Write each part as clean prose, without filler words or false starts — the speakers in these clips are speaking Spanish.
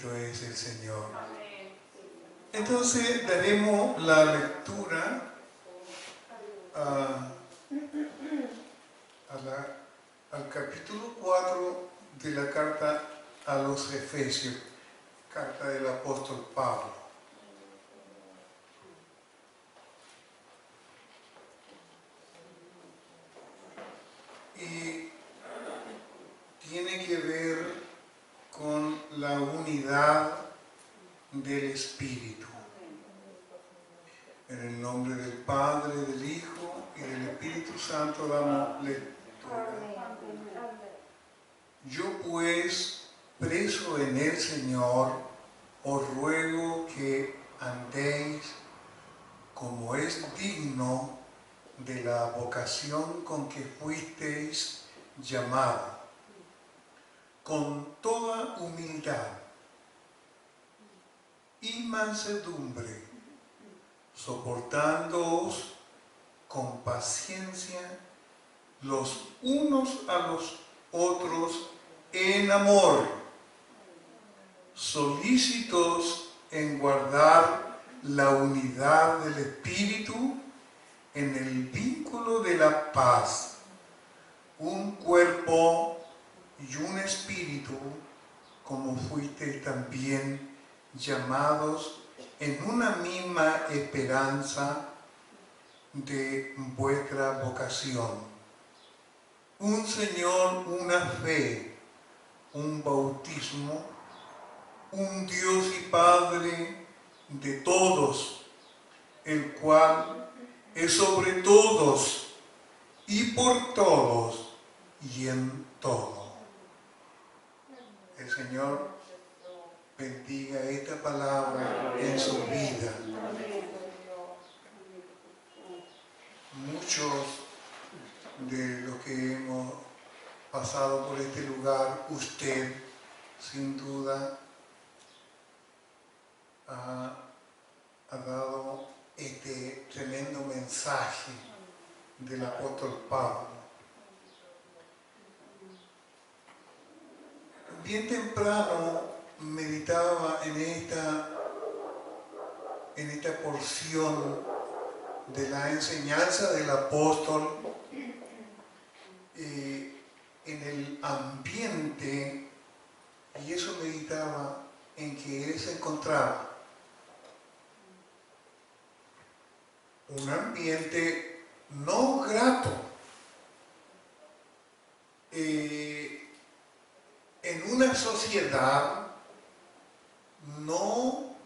bendito es el Señor. Entonces daremos la lectura al capítulo 4 de la carta a los Efesios, carta del apóstol Pablo. Y tiene que ver con la unidad del Espíritu. En el nombre del Padre, del Hijo y del Espíritu Santo damos lectura. Yo pues, preso en el Señor, os ruego que andéis como es digno de la vocación con que fuisteis llamados, con toda humildad y mansedumbre, soportándoos con paciencia los unos a los otros en amor, solícitos en guardar la unidad del Espíritu en el vínculo de la paz, un cuerpo y un espíritu, como fuisteis también llamados en una misma esperanza de vuestra vocación. Un Señor, una fe, un bautismo, un Dios y Padre de todos, el cual es sobre todos y por todos y en todo. El Señor bendiga esta palabra en su vida. Muchos de los que hemos pasado por este lugar, usted sin duda ha dado este tremendo mensaje del apóstol Pablo. Bien temprano meditaba en esta porción de la enseñanza del apóstol, en el ambiente, y eso meditaba en que él se encontraba. Un ambiente no grato, en una sociedad no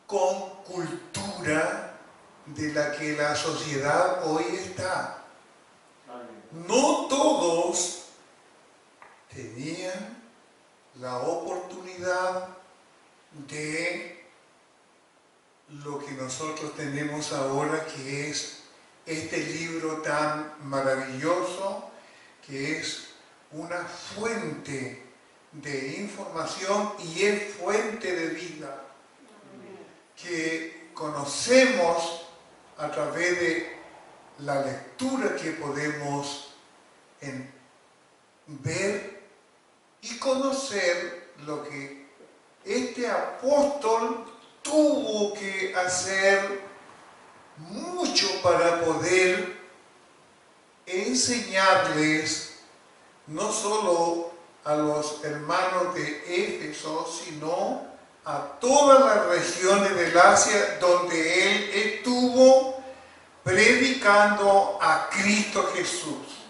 con cultura de la que la sociedad hoy está. No todos tenían la oportunidad de lo que nosotros tenemos ahora, que es este libro tan maravilloso, que es una fuente de información y es fuente de vida, que conocemos a través de la lectura que podemos ver y conocer lo que este apóstol tuvo que hacer mucho para poder enseñarles no solo a los hermanos de Éfeso, sino a todas las regiones del Asia donde él estuvo predicando a Cristo Jesús.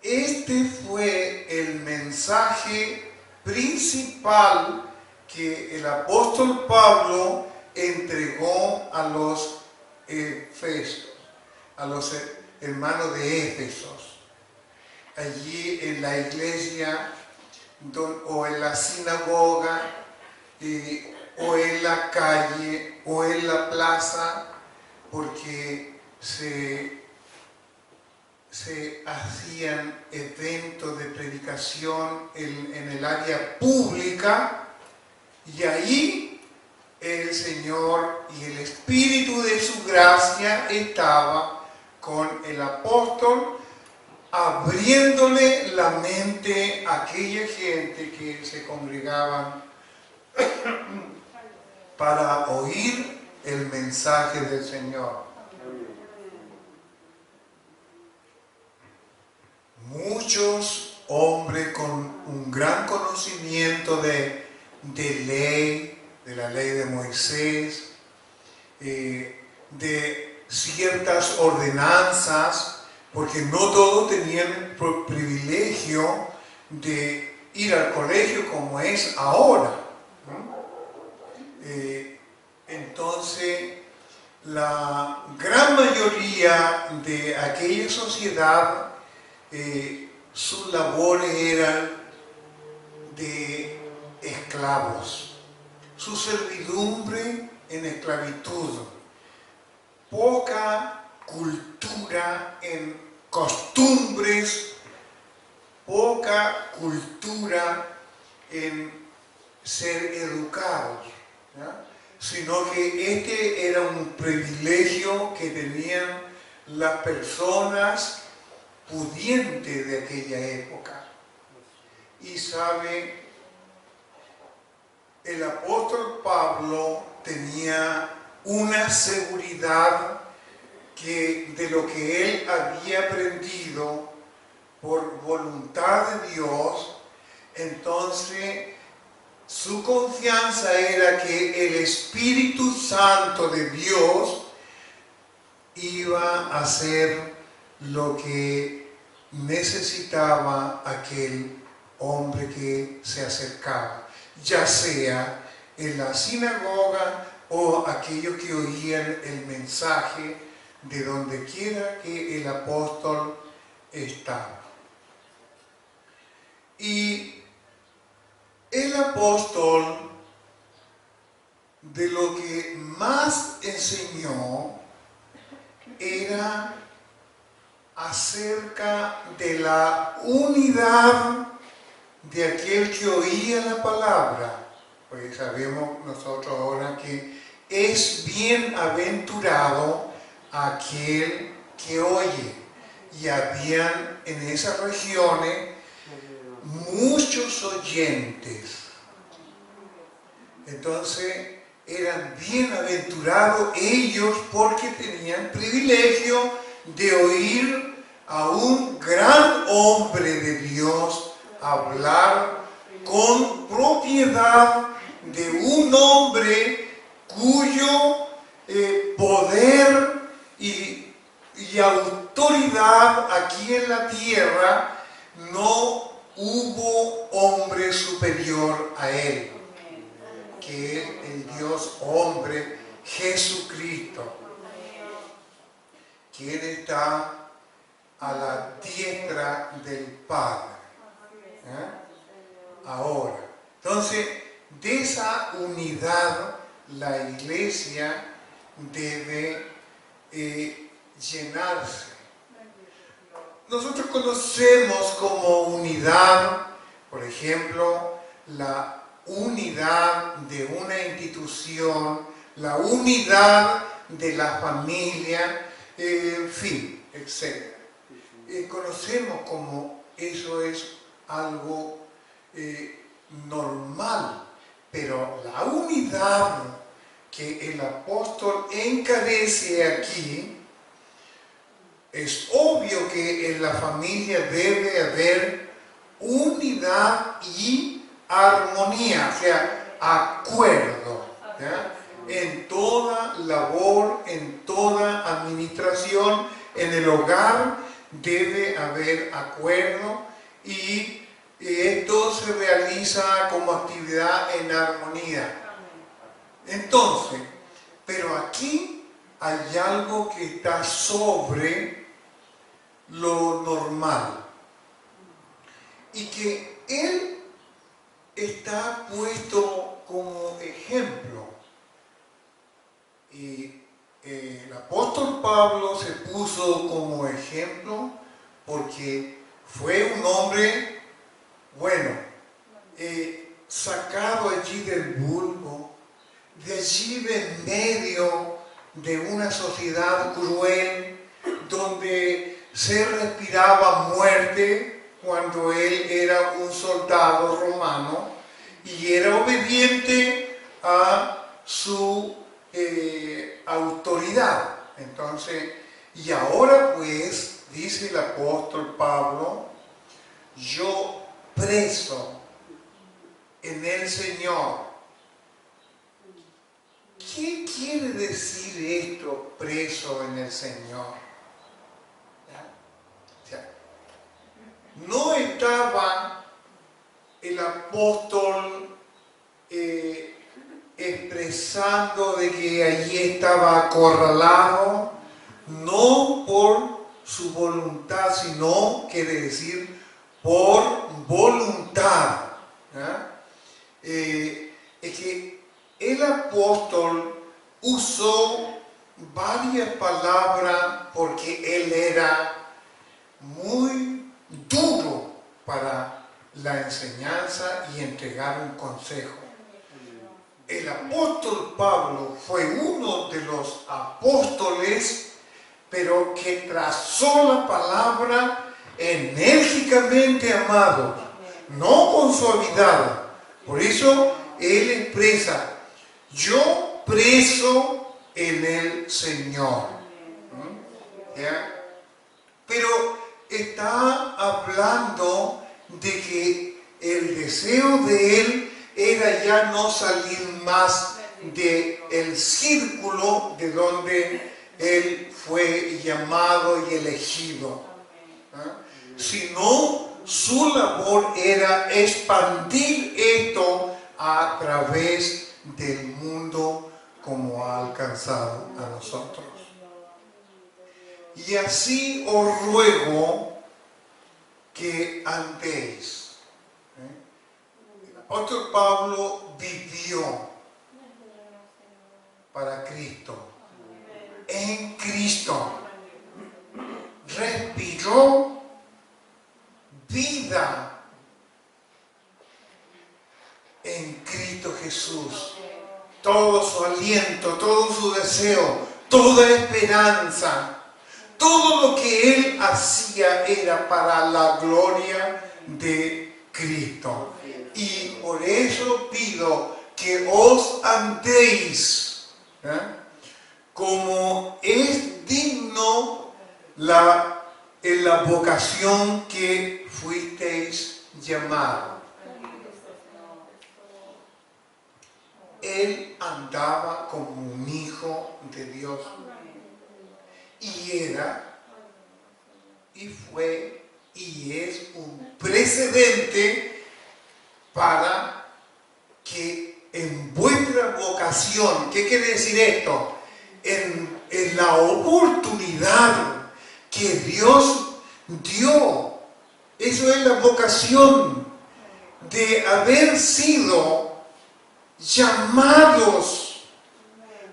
Este fue el mensaje principal que el apóstol Pablo entregó a los Efesios, a los hermanos de Éfesos. Allí en la iglesia o en la sinagoga o en la calle o en la plaza, porque se hacían eventos de predicación en el área pública, y ahí el Señor y el Espíritu de su gracia estaba con el apóstol abriéndole la mente a aquella gente que se congregaban para oír el mensaje del Señor. Muchos hombres con un gran conocimiento de ley, de la ley de Moisés, de ciertas ordenanzas, porque no todos tenían el privilegio de ir al colegio como es ahora, ¿no? Entonces, la gran mayoría de aquella sociedad, sus labores eran de esclavos, su servidumbre en esclavitud, poca cultura en costumbres, poca cultura en ser educados, ¿ya? Sino que este era un privilegio que tenían las personas pudientes de aquella época. Y sabe, el apóstol Pablo tenía una seguridad de lo que él había aprendido por voluntad de Dios. Entonces su confianza era que el Espíritu Santo de Dios iba a hacer lo que necesitaba aquel hombre que se acercaba, ya sea en la sinagoga o aquellos que oían el mensaje de donde quiera que el apóstol estaba. Y el apóstol, de lo que más enseñó, era acerca de la unidad de aquel que oía la palabra. Pues sabemos nosotros ahora que es bienaventurado aquel que oye. Y habían en esas regiones muchos oyentes. Entonces eran bienaventurados ellos porque tenían privilegio de oír a un gran hombre de Dios hablar con propiedad de un hombre cuyo poder y autoridad aquí en la tierra no hubo hombre superior a él, que es el Dios hombre Jesucristo, quien está a la diestra del Padre. Ahora, entonces, de esa unidad la iglesia debe llenarse. Nosotros conocemos como unidad, por ejemplo, la unidad de una institución, la unidad de la familia, en fin, etc. Conocemos como eso es algo normal, pero la unidad que el apóstol encarece aquí, es obvio que en la familia debe haber unidad y armonía, o sea, acuerdo, ¿ya? En toda labor, en toda administración, en el hogar debe haber acuerdo y esto se realiza como actividad en armonía. Entonces, pero aquí hay algo que está sobre lo normal y que él está puesto como ejemplo. Y el apóstol Pablo se puso como ejemplo porque fue un hombre, bueno, sacado allí del vulgo, de allí de medio de una sociedad cruel, donde se respiraba muerte cuando él era un soldado romano y era obediente a su autoridad. Entonces, y ahora pues, dice el apóstol Pablo, yo preso en el Señor. ¿Qué quiere decir esto, preso en el Señor? O sea, no estaba el apóstol expresando de que allí estaba acorralado, no por su voluntad, sino quiere decir por voluntad. Es que el apóstol usó varias palabras porque él era muy duro para la enseñanza y entregar un consejo. El apóstol Pablo fue uno de los apóstoles, pero que trazó la palabra enérgicamente, amado, no con suavidad. Por eso él expresa, yo preso en el Señor. ¿Ya? Pero está hablando de que el deseo de él era ya no salir más del círculo de donde él fue llamado y elegido, sino su labor era expandir esto a través del mundo como ha alcanzado a nosotros. Y así os ruego que andéis. El apóstol Pablo vivió para Cristo, en Cristo, respiró vida en Cristo Jesús. Todo su aliento, todo su deseo, toda esperanza, todo lo que él hacía era para la gloria de Cristo. Y por eso pido que os andéis como es digno en la vocación que fuisteis llamados. Él andaba como un hijo de Dios. Y era, y fue, y es un precedente para que en vuestra vocación, ¿qué quiere decir esto? En la oportunidad que Dios dio, eso es la vocación de haber sido llamados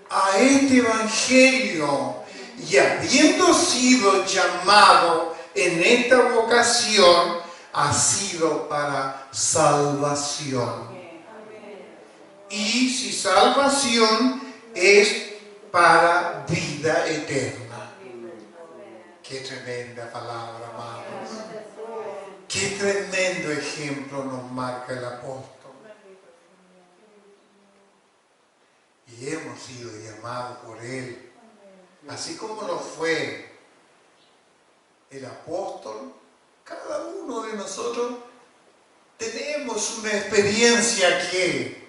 a este evangelio y habiendo sido llamado en esta vocación ha sido para salvación. Y si salvación es para vida eterna. Qué tremenda palabra, amados. Qué tremendo ejemplo nos marca el apóstol. Y hemos sido llamados por él. Así como lo fue el apóstol, cada uno de nosotros tenemos una experiencia que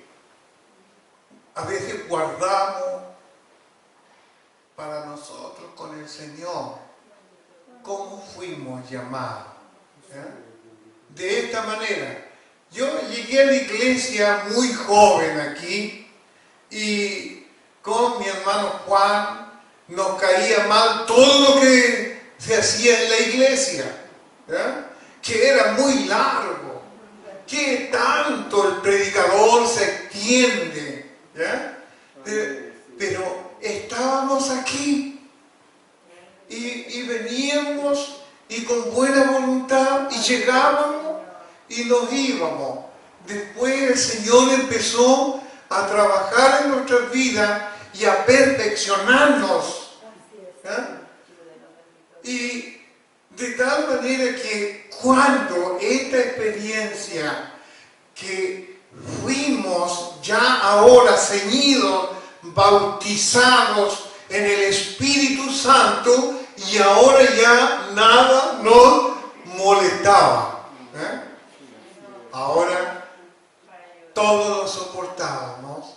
a veces guardamos para nosotros con el Señor. ¿Cómo fuimos llamados? De esta manera. Yo llegué a la iglesia muy joven aquí y con mi hermano Juan nos caía mal todo lo que se hacía en la iglesia, que era muy largo, que tanto el predicador se extiende, pero estábamos aquí y veníamos y con buena voluntad y llegábamos y nos íbamos. Después el Señor empezó a trabajar en nuestras vidas y a perfeccionarnos. Y De tal manera que cuando esta experiencia que fuimos ya ahora ceñidos, bautizados en el Espíritu Santo, y ahora ya nada nos molestaba. Ahora todo lo soportábamos,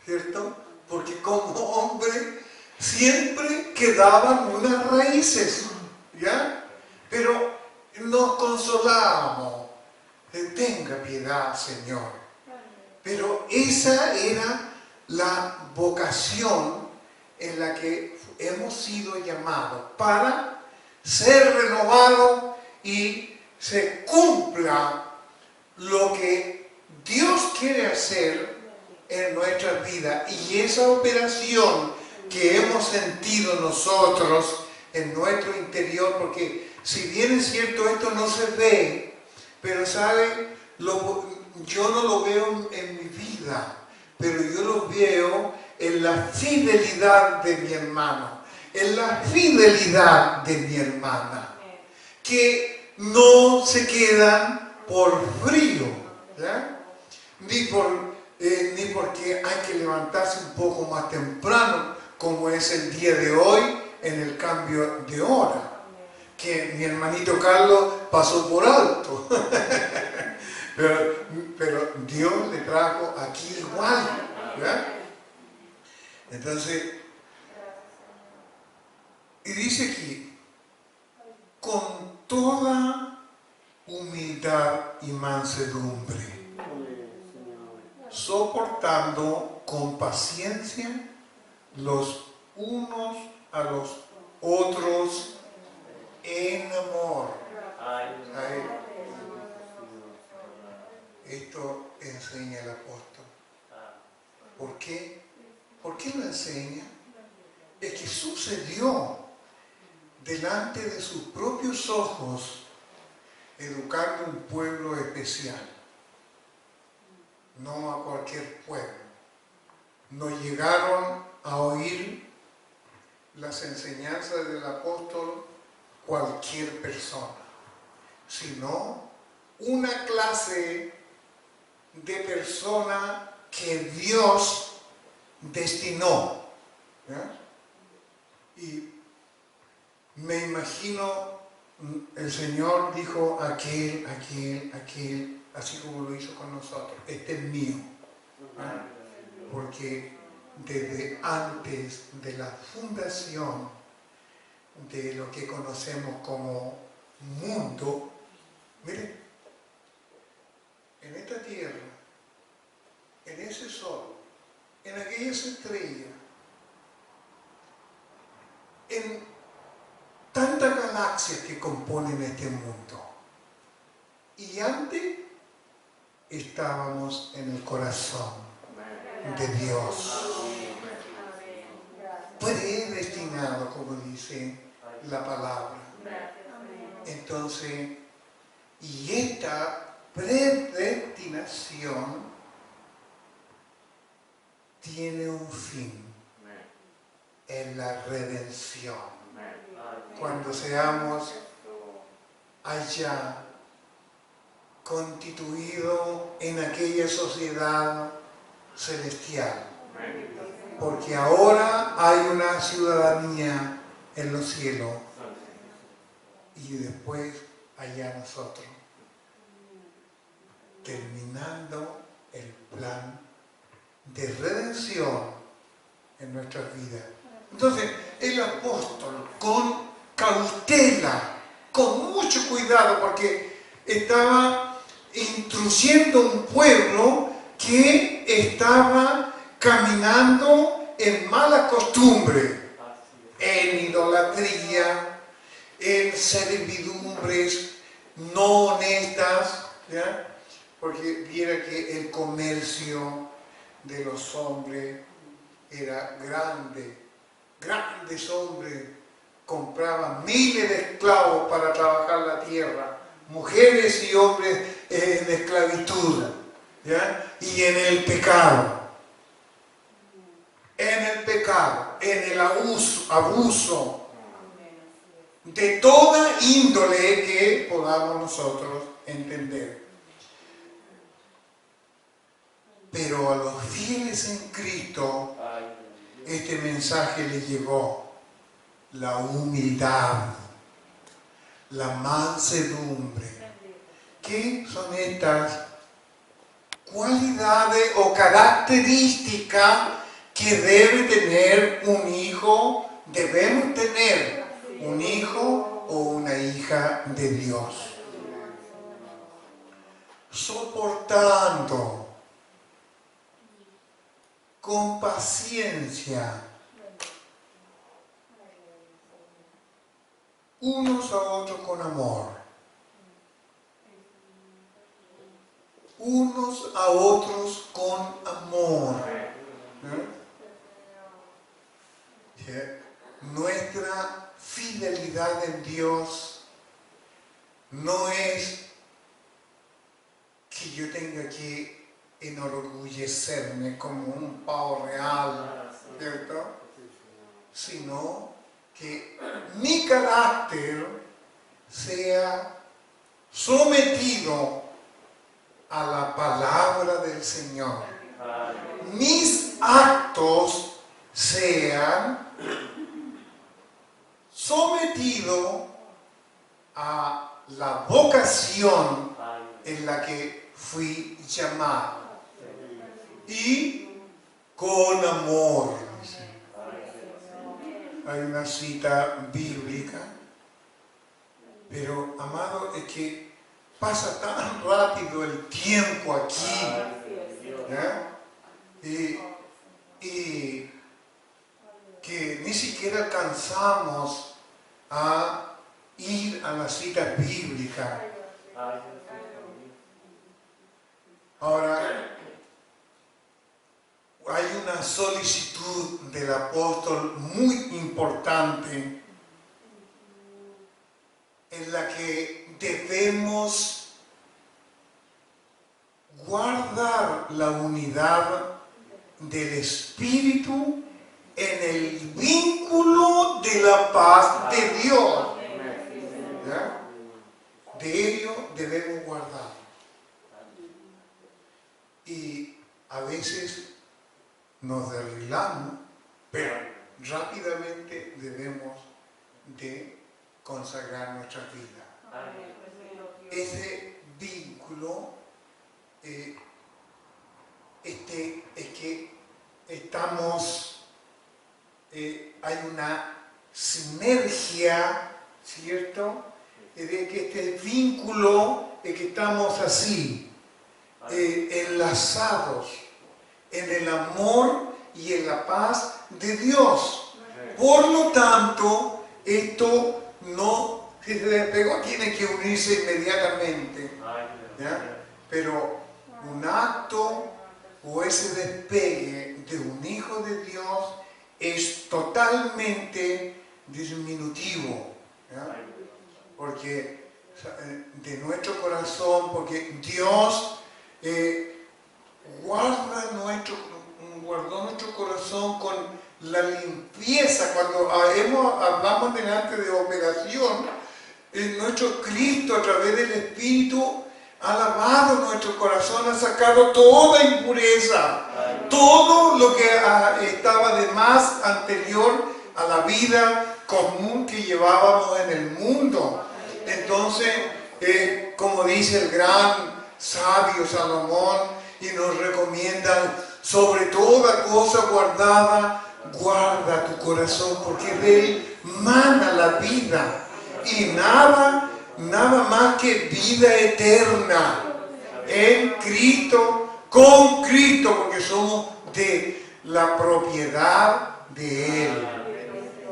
¿cierto? Porque como hombre siempre quedaban unas raíces, ¿ya? Pero nos consolábamos. Tenga piedad, Señor. Pero esa era la vocación en la que hemos sido llamados para ser renovados y se cumpla lo que Dios quiere hacer en nuestras vidas. Y esa operación que hemos sentido nosotros en nuestro interior, porque si bien es cierto esto no se ve, pero ¿sabe? Yo no lo veo en mi vida, pero yo lo veo en la fidelidad de mi hermano, en la fidelidad de mi hermana, que no se quedan por frío, ¿ya? Ni porque hay que levantarse un poco más temprano, como es el día de hoy en el cambio de hora, que mi hermanito Carlos pasó por alto. pero Dios le trajo aquí igual, ¿verdad? Entonces, y dice aquí, con toda humildad y mansedumbre, soportando con paciencia los unos a los otros en amor. Esto enseña el apóstol. ¿Por qué? ¿Por qué lo enseña? Es que sucedió delante de sus propios ojos, educando un pueblo especial, no a cualquier pueblo. No llegaron a oír las enseñanzas del apóstol cualquier persona, sino una clase de persona que Dios destinó, ¿ya? Y me imagino, el Señor dijo aquel, así como lo hizo con nosotros, este es mío, ¿ya? Porque desde antes de la fundación de lo que conocemos como mundo, miren, en esta tierra, en ese sol, en aquellas estrellas, en tantas galaxias que componen este mundo. Y antes estábamos en el corazón de Dios. Predestinado, como dice la palabra. Entonces, y esta predestinación tiene un fin, en la redención. Cuando seamos allá constituidos en aquella sociedad celestial. Porque ahora hay una ciudadanía en los cielos y después allá nosotros, terminando el plan de redención en nuestras vidas. Entonces, el apóstol, con cautela, con mucho cuidado, porque estaba instruyendo un pueblo que estaba caminando en mala costumbre, en idolatría, en servidumbres no honestas, ¿ya? Porque viera que el comercio de los hombres era grande. Grandes hombres compraban miles de esclavos para trabajar la tierra, mujeres y hombres en esclavitud, ¿ya? Y en el pecado, en el abuso de toda índole que podamos nosotros entender. Pero a los fieles en Cristo, este mensaje les llegó: la humildad, la mansedumbre. ¿Qué son estas cualidades o características que debe tener un hijo, debemos tener un hijo o una hija de Dios? Soportando con paciencia unos a otros con amor, unos a otros con amor. Nuestra fidelidad en Dios no es que yo tenga que enorgullecerme como un pavo real, ¿cierto? Sino que mi carácter sea sometido a la palabra del Señor. Mis actos sean sometidos a la vocación en la que fui llamado. Y con amor. Hay una cita bíblica, pero amado, es que pasa tan rápido el tiempo aquí, ¿ya? Y que ni siquiera alcanzamos a ir a la cita bíblica. Ahora, hay una solicitud del apóstol muy importante en la que debemos guardar la unidad del Espíritu en el vínculo de la paz de Dios. ¿Ya? De ello debemos guardar. Y a veces nos desrilamos, pero rápidamente debemos de consagrar nuestra vida. Ese vínculo es que estamos, hay una sinergia, ¿cierto? De que este vínculo es que estamos así, enlazados en el amor y en la paz de Dios. Por lo tanto, esto no, si se despegó, tiene que unirse inmediatamente, ¿ya? Pero un acto o ese despegue de un hijo de Dios es totalmente diminutivo, ¿ya? Porque de nuestro corazón, porque Dios guardó nuestro corazón con la limpieza. Cuando hablamos delante de operación, nuestro Cristo a través del Espíritu ha lavado nuestro corazón, ha sacado toda impureza, todo lo que estaba de más anterior a la vida común que llevábamos en el mundo. Entonces, como dice el gran sabio Salomón, y nos recomiendan, sobre toda cosa guardada, guarda tu corazón, porque de él mana la vida, y nada más que vida eterna en Cristo, con Cristo, porque somos de la propiedad de Él.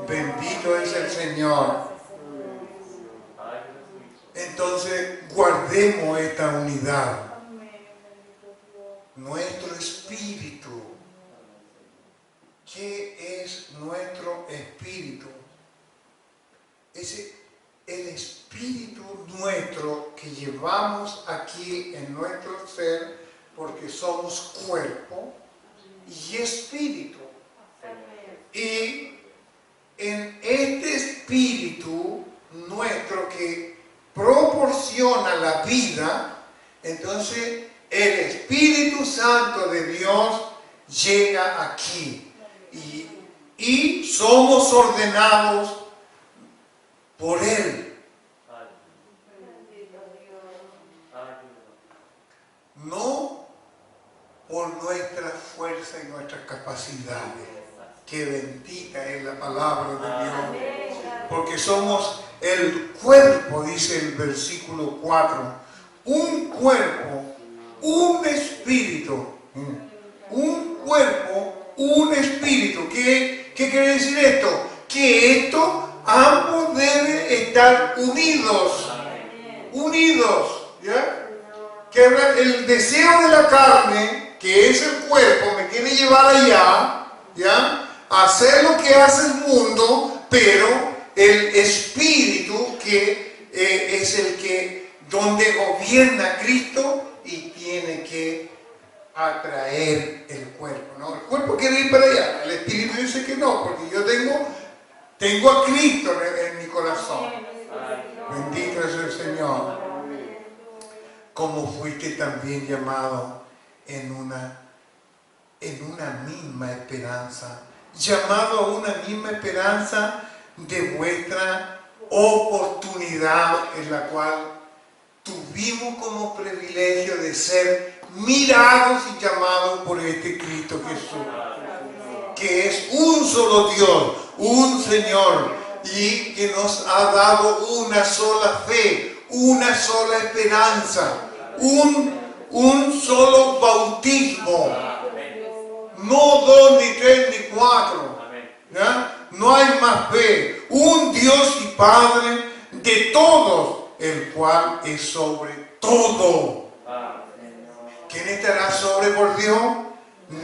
Bendito es el Señor. Entonces, guardemos esta unidad. Nuestro espíritu. ¿Qué es nuestro espíritu? El espíritu nuestro que llevamos aquí en nuestro ser, porque somos cuerpo y espíritu. Y en este espíritu nuestro que proporciona la vida, entonces el Espíritu Santo de Dios llega aquí y somos ordenados por Él. No por nuestra fuerza y nuestras capacidades. Que bendita es la palabra de Dios. Porque somos el cuerpo, dice el versículo 4. Un cuerpo, un espíritu. Un cuerpo, un espíritu. ¿Qué quiere decir esto? Que esto, ambos deben estar unidos. Unidos. ¿Ya? Que el deseo de la carne, que es el cuerpo, me quiere llevar allá, ¿ya? Hacer lo que hace el mundo, pero el espíritu que es el que donde gobierna Cristo y tiene que atraer el cuerpo, ¿no? El cuerpo quiere ir para allá, el espíritu dice que no, porque yo tengo a Cristo en mi corazón. Bendito es el Señor. Como fuiste también llamado en una misma esperanza, llamado a una misma esperanza de vuestra oportunidad, en la cual tuvimos como privilegio de ser mirados y llamados por este Cristo Jesús, que es un solo Dios, un Señor, y que nos ha dado una sola fe, una sola esperanza, un solo bautismo, no 2, ni 3, ni 4. ¿Ya? No hay más fe. Un Dios y Padre de todos, el cual es sobre todo. ¿Quién estará sobre por Dios?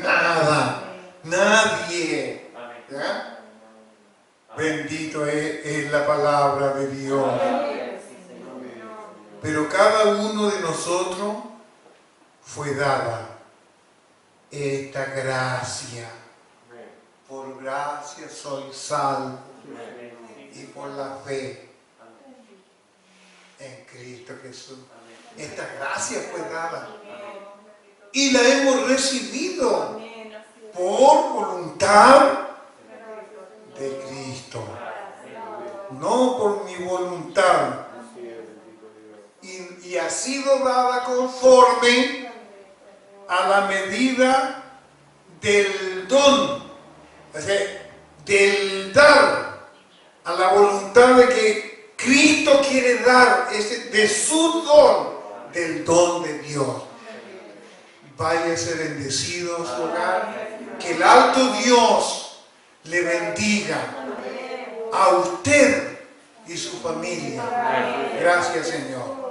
Nada, nadie. ¿Ya? Bendito es la palabra de Dios. Pero cada uno de nosotros fue dada esta gracia. Por gracia soy salvo y por la fe en Cristo Jesús. Esta gracia fue dada y la hemos recibido por voluntad de Cristo, no por mi voluntad. Y ha sido dada conforme a la medida del don, o sea, del dar, a la voluntad de que Cristo quiere dar, de su don, del don de Dios. Váyase bendecido a su hogar, que el alto Dios le bendiga a usted y su familia. Gracias, Señor.